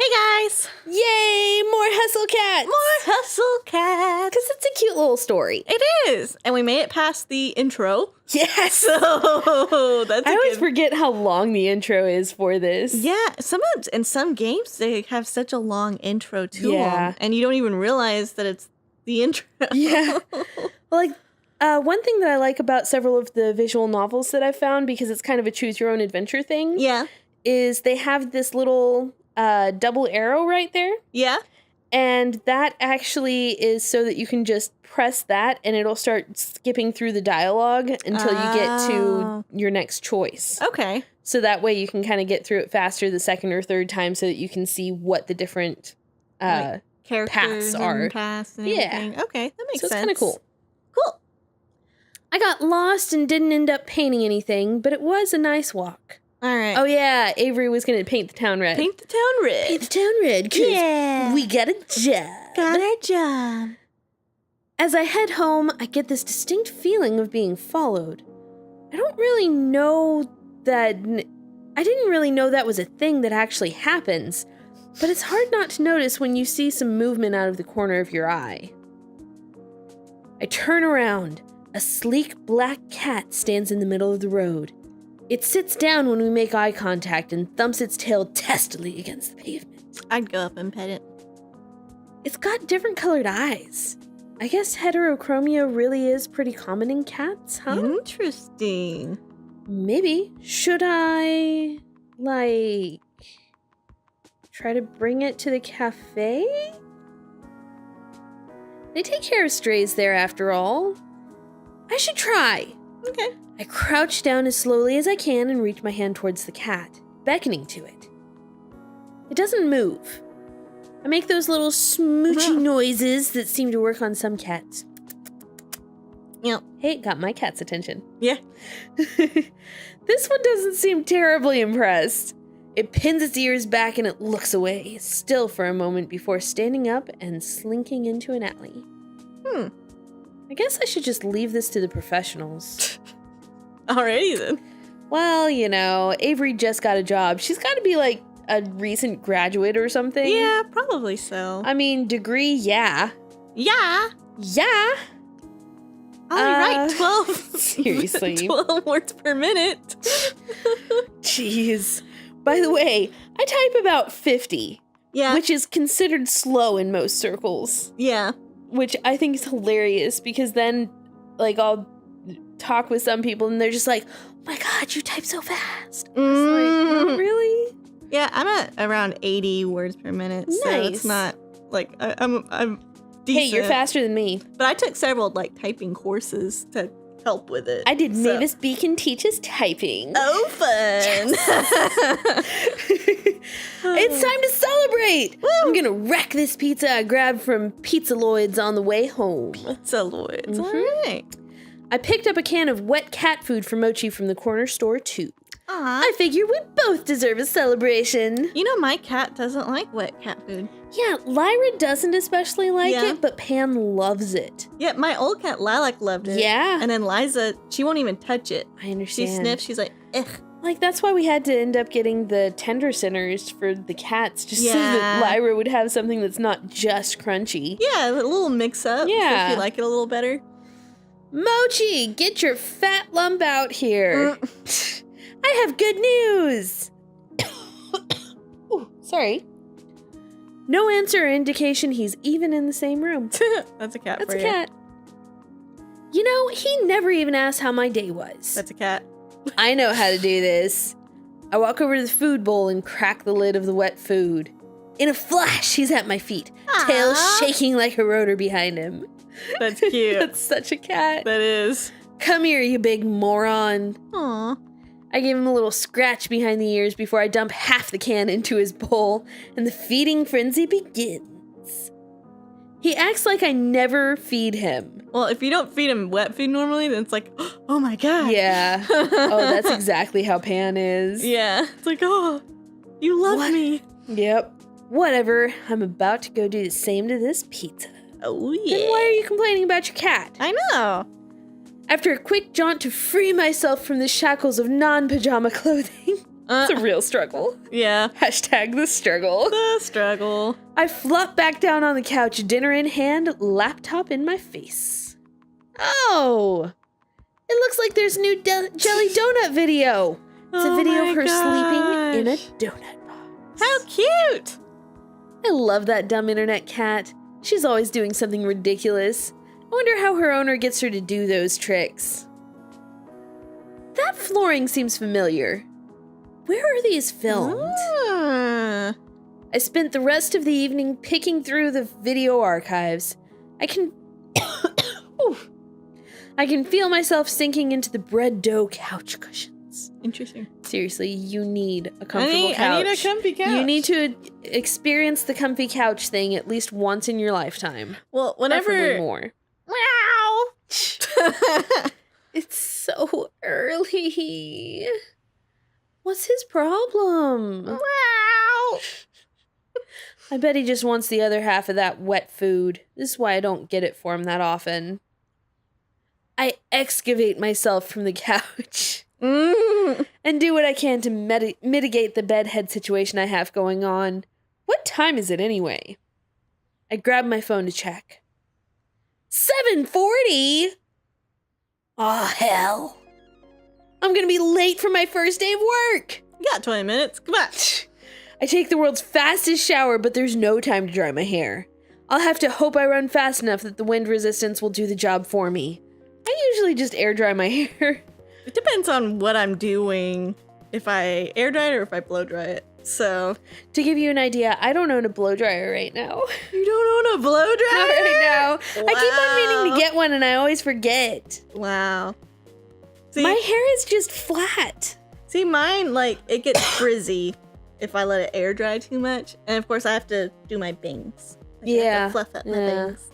guys! Yay! More Hustle Cats! More Hustle Cats! Because it's a cute little story. It is! And we made it past the intro. Yes! So, that's I always forget how long the intro is for this. Yeah, in some games, they have such a long intro to them. And you don't even realize that it's the intro. Yeah. Well, one thing that I like about several of the visual novels that I've found, because it's kind of a choose-your-own-adventure thing, is they have this little double arrow right there. Yeah. And that actually is so that you can just press that and it'll start skipping through the dialogue until you get to your next choice. Okay. So that way you can kind of get through it faster the second or third time so that you can see what the different paths are. Paths and everything. Okay, that makes sense. So it's kind of cool. Cool. I got lost and didn't end up painting anything, but it was a nice walk. All right. Oh, yeah. Avery was going to paint the town red. Paint the town red. Paint the town red. Yeah. We got a job. Got a job. As I head home, I get this distinct feeling of being followed. I didn't really know that was a thing that actually happens, but it's hard not to notice when you see some movement out of the corner of your eye. I turn around. A sleek black cat stands in the middle of the road. It sits down when we make eye contact and thumps its tail testily against the pavement. I'd go up and pet it. It's got different colored eyes. I guess heterochromia really is pretty common in cats, huh? Interesting. Maybe. Should I, try to bring it to the cafe? They take care of strays there after all. I should try. Okay. I crouch down as slowly as I can and reach my hand towards the cat, beckoning to it. It doesn't move. I make those little smoochy noises that seem to work on some cats. Yep. Hey, it got my cat's attention. Yeah. This one doesn't seem terribly impressed. It pins its ears back and it looks away, still for a moment before standing up and slinking into an alley. I guess I should just leave this to the professionals. Alrighty then. Well, Avery just got a job. She's got to be like a recent graduate or something. Yeah, probably so. I mean, degree, yeah. Yeah. Yeah. Right, 12. Seriously. 12 words per minute. Jeez. By the way, I type about 50. Yeah. Which is considered slow in most circles. Yeah. Which I think is hilarious because then, I'll talk with some people and they're just like, oh my god, you type so fast. Like, really? Yeah, I'm at around 80 words per minute. Nice. So it's not I'm decent. Hey, you're faster than me. But I took several typing courses to help with it. I did Mavis Beacon Teaches Typing. Oh, fun. It's time to celebrate. Woo. I'm gonna wreck this pizza I grabbed from Pizza Lloyd's on the way home. Pizza Lloyd's. All right. I picked up a can of wet cat food for Mochi from the corner store, too. I figure we both deserve a celebration. My cat doesn't like wet cat food. Yeah, Lyra doesn't especially like it, but Pan loves it. Yeah, my old cat Lilac loved it. Yeah. And then Liza, she won't even touch it. I understand. She sniffs, she's like, ugh. That's why we had to end up getting the tender centers for the cats, just so that Lyra would have something that's not just crunchy. Yeah, a little mix-up. Yeah. If you like it a little better. Mochi, get your fat lump out here. I have good news. Ooh, sorry. No answer or indication he's even in the same room. That's a cat. That's a cat. He never even asked how my day was. That's a cat. I know how to do this. I walk over to the food bowl and crack the lid of the wet food. In a flash, he's at my feet, tail shaking like a rotor behind him. That's cute. That's such a cat. That is. Come here, you big moron. Aw. I gave him a little scratch behind the ears before I dump half the can into his bowl, and the feeding frenzy begins. He acts like I never feed him. Well, if you don't feed him wet food normally, then it's like, oh my god. Yeah. Oh, that's exactly how Pan is. Yeah. It's like, oh, you love me. Yep. Whatever. I'm about to go do the same to this pizza. Oh, yeah. Then why are you complaining about your cat? I know. After a quick jaunt to free myself from the shackles of non-pajama clothing, It's a real struggle. Yeah. Hashtag the struggle. The struggle. I flop back down on the couch, dinner in hand, laptop in my face. Oh! It looks like there's a new jelly donut video. It's a video of her sleeping in a donut box. How cute! I love that dumb internet cat. She's always doing something ridiculous. I wonder how her owner gets her to do those tricks. That flooring seems familiar. Where are these filmed? I spent the rest of the evening picking through the video archives. I can feel myself sinking into the bread dough couch cushions. Interesting. Seriously, you need a comfortable couch. I need a comfy couch. You need to experience the comfy couch thing at least once in your lifetime. Well, whenever... Preferably more. Meow! It's so early. What's his problem? Meow! I bet he just wants the other half of that wet food. This is why I don't get it for him that often. I excavate myself from the couch. And do what I can to mitigate the bedhead situation I have going on. What time is it anyway? I grab my phone to check. 7:40? Aw, hell. I'm gonna be late for my first day of work. You got 20 minutes. Come on. I take the world's fastest shower, but there's no time to dry my hair. I'll have to hope I run fast enough that the wind resistance will do the job for me. I usually just air dry my hair. It depends on what I'm doing, if I air dry it or if I blow dry it. So, to give you an idea, I don't own a blow dryer right now. You don't own a blow dryer? Not right now. Wow. I keep on meaning to get one and I always forget. Wow. See, my hair is just flat. See, mine, like, it gets frizzy if I let it air dry too much. And of course, I have to do my bangs. Like, I have to fluff up my bangs.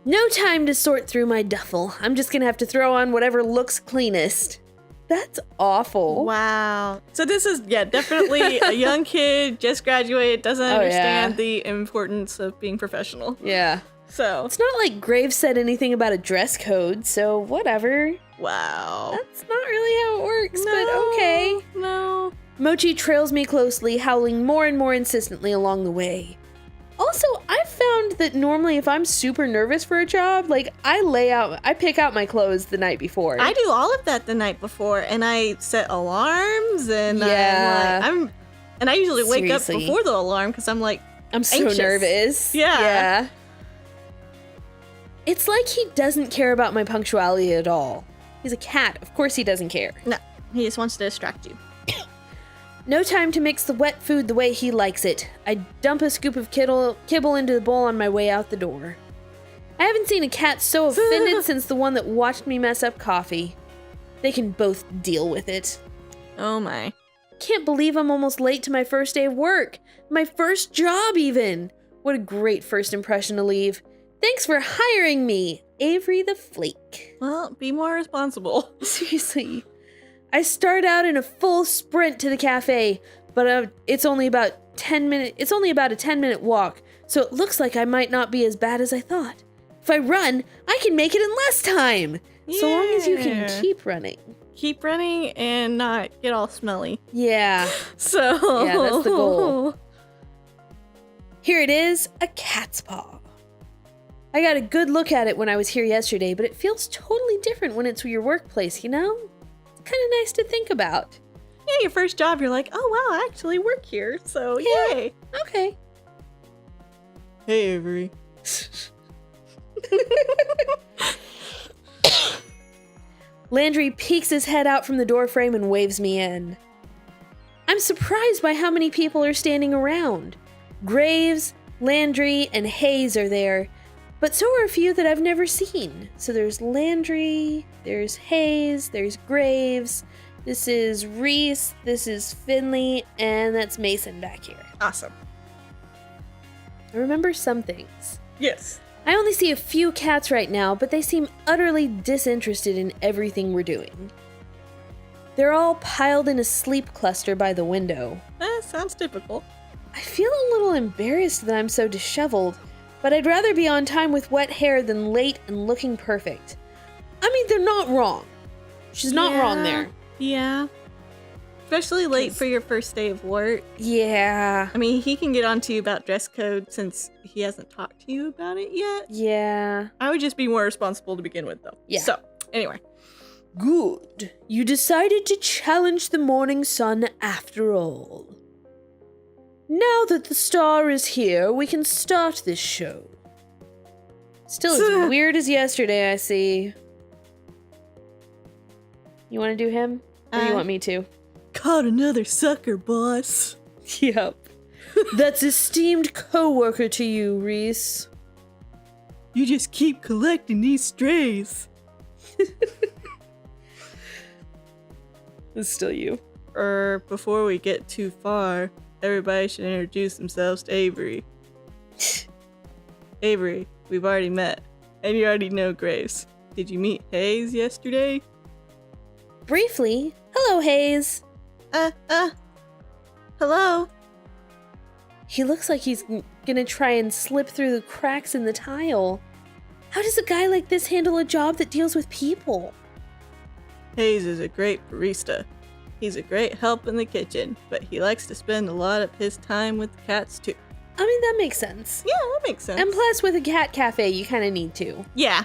No time to sort through my duffel. I'm just gonna have to throw on whatever looks cleanest. That's awful. Wow. So this is, definitely a young kid, just graduated, doesn't understand the importance of being professional. Yeah. So. It's not like Graves said anything about a dress code, so whatever. Wow. That's not really how it works, but okay. No. Mochi trails me closely, howling more and more insistently along the way. Also, I've found that normally if I'm super nervous for a job, like I pick out my clothes the night before. I do all of that the night before, and I set alarms, and and I usually wake up before the alarm because I'm like, I'm so anxious. nervous. Yeah. It's like he doesn't care about my punctuality at all. He's a cat. Of course he doesn't care. No, he just wants to distract you. No time to mix the wet food the way he likes it. I dump a scoop of kibble into the bowl on my way out the door. I haven't seen a cat so offended since the one that watched me mess up coffee. They can both deal with it. Oh my. Can't believe I'm almost late to my first day of work. My first job even. What a great first impression to leave. Thanks for hiring me, Avery the Flake. Well, be more responsible. Seriously. I start out in a full sprint to the cafe, but it's only about a 10-minute walk, so it looks like I might not be as bad as I thought. If I run, I can make it in less time. Yeah. So long as you can keep running. Keep running and not get all smelly. Yeah. So. Yeah, that's the goal. Here it is, a cat's paw. I got a good look at it when I was here yesterday, but it feels totally different when it's your workplace, you know? Kind of nice to think about. Yeah, your first job, you're like, oh wow, I actually work here, so yay. Okay. Hey, Avery. Landry peeks his head out from the doorframe and waves me in. I'm surprised by how many people are standing around. Graves, Landry, and Hayes are there, but so are a few that I've never seen. So there's Landry, there's Hayes, there's Graves, this is Reese, this is Finley, and that's Mason back here. Awesome. I remember some things. Yes. I only see a few cats right now, but they seem utterly disinterested in everything we're doing. They're all piled in a sleep cluster by the window. Sounds typical. I feel a little embarrassed that I'm so disheveled, but I'd rather be on time with wet hair than late and looking perfect. I mean, they're not wrong. She's not wrong there. Yeah. Especially late for your first day of work. Yeah. I mean, he can get on to you about dress code since he hasn't talked to you about it yet. Yeah. I would just be more responsible to begin with, though. Yeah. So, anyway. Good. You decided to challenge the morning sun after all. Now that the star is here, we can start this show. Still as weird as yesterday, I see. You want to do him? Or do you want me to? Caught another sucker, boss. Yep. That's esteemed co-worker to you, Reese. You just keep collecting these strays. It's still you. Before we get too far, everybody should introduce themselves to Avery. Avery, we've already met. And you already know Grace. Did you meet Hayes yesterday? Briefly. Hello, Hayes. Hello? He looks like he's gonna try and slip through the cracks in the tile. How does a guy like this handle a job that deals with people? Hayes is a great barista. He's a great help in the kitchen, but he likes to spend a lot of his time with the cats too. I mean, that makes sense. Yeah, that makes sense. And plus, with a cat cafe, you kind of need to. Yeah.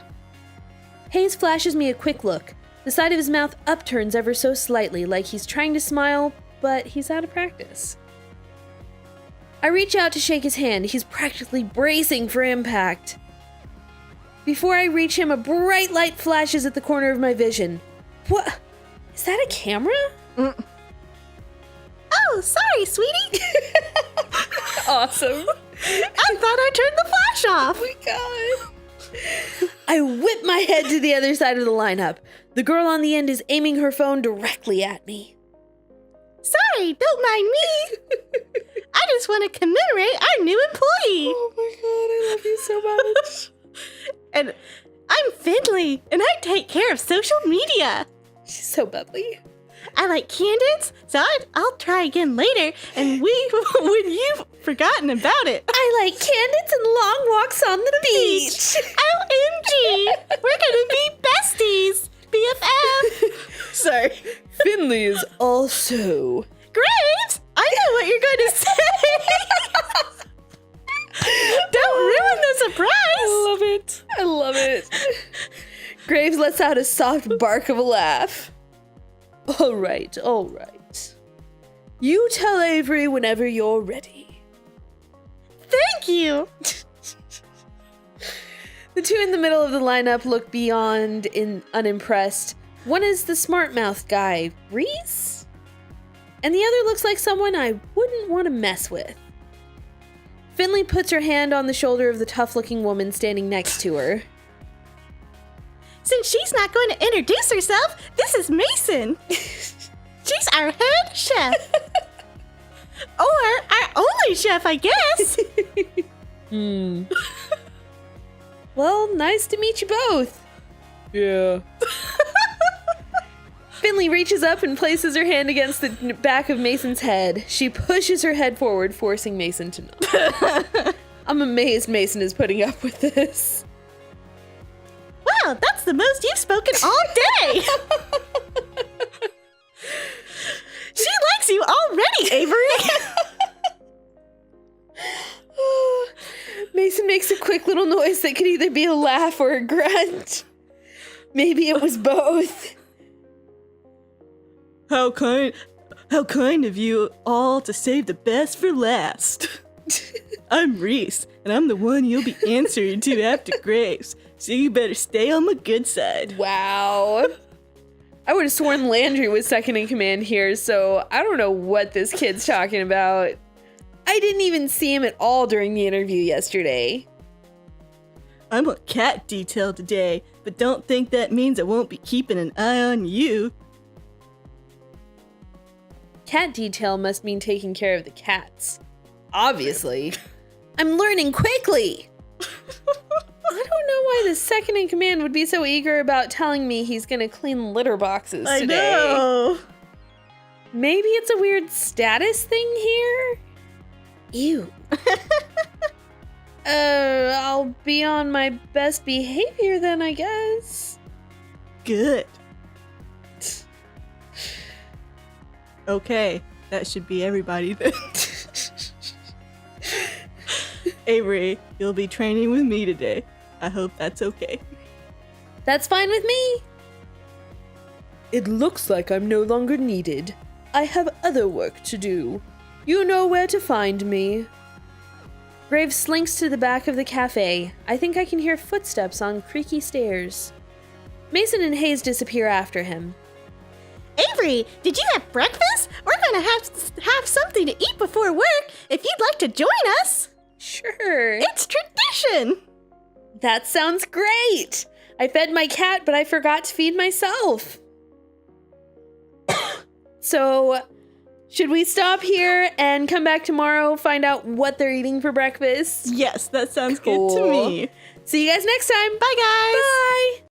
Hayes flashes me a quick look. The side of his mouth upturns ever so slightly, like he's trying to smile, but he's out of practice. I reach out to shake his hand. He's practically bracing for impact. Before I reach him, a bright light flashes at the corner of my vision. What? Is that a camera? Mm. Oh, sorry, sweetie. Awesome. I thought I turned the flash off. Oh my god. I whip my head to the other side of the lineup. The girl on the end is aiming her phone directly at me. Sorry, don't mind me. I just want to commemorate our new employee. Oh my god, I love you so much. And I'm Finley, and I take care of social media. She's so bubbly. I like candids, so I'll try again later, and when you've forgotten about it. I like candids and long walks on the beach. OMG! We're gonna be besties! BFF! Sorry. Finley is also... Graves! I know what you're going to say! Don't ruin the surprise! I love it. I love it. Graves lets out a soft bark of a laugh. All right. You tell Avery whenever you're ready. Thank you! The two in the middle of the lineup look beyond unimpressed. One is the smart mouth guy, Reese? And the other looks like someone I wouldn't want to mess with. Finley puts her hand on the shoulder of the tough-looking woman standing next to her. Since she's not going to introduce herself, this is Mason. She's our head chef. Or our only chef, I guess. Well, nice to meet you both. Yeah. Finley reaches up and places her hand against the back of Mason's head. She pushes her head forward, forcing Mason to nod. I'm amazed Mason is putting up with this. Wow, that's the most you've spoken all day. She likes you already, Avery. Mason makes a quick little noise that could either be a laugh or a grunt. Maybe it was both. How kind of you all to save the best for last. I'm Reese, and I'm the one you'll be answering to after Grace, so you better stay on my good side. Wow. I would have sworn Landry was second in command here, so I don't know what this kid's talking about. I didn't even see him at all during the interview yesterday. I'm on cat detail today, but don't think that means I won't be keeping an eye on you. Cat detail must mean taking care of the cats. Obviously. I'm learning quickly! I don't know why the second in command would be so eager about telling me he's gonna clean litter boxes today. I know! Maybe it's a weird status thing here? Ew. I'll be on my best behavior then, I guess. Good. Okay, that should be everybody then. Avery, you'll be training with me today. I hope that's okay. That's fine with me. It looks like I'm no longer needed. I have other work to do. You know where to find me. Graves slinks to the back of the cafe. I think I can hear footsteps on creaky stairs. Mason and Hayes disappear after him. Avery, did you have breakfast? We're gonna have something to eat before work if you'd like to join us. Sure. It's tradition. That sounds great. I fed my cat, but I forgot to feed myself. So, should we stop here and come back tomorrow, find out what they're eating for breakfast? Yes, that sounds good to me. See you guys next time. Bye, guys. Bye.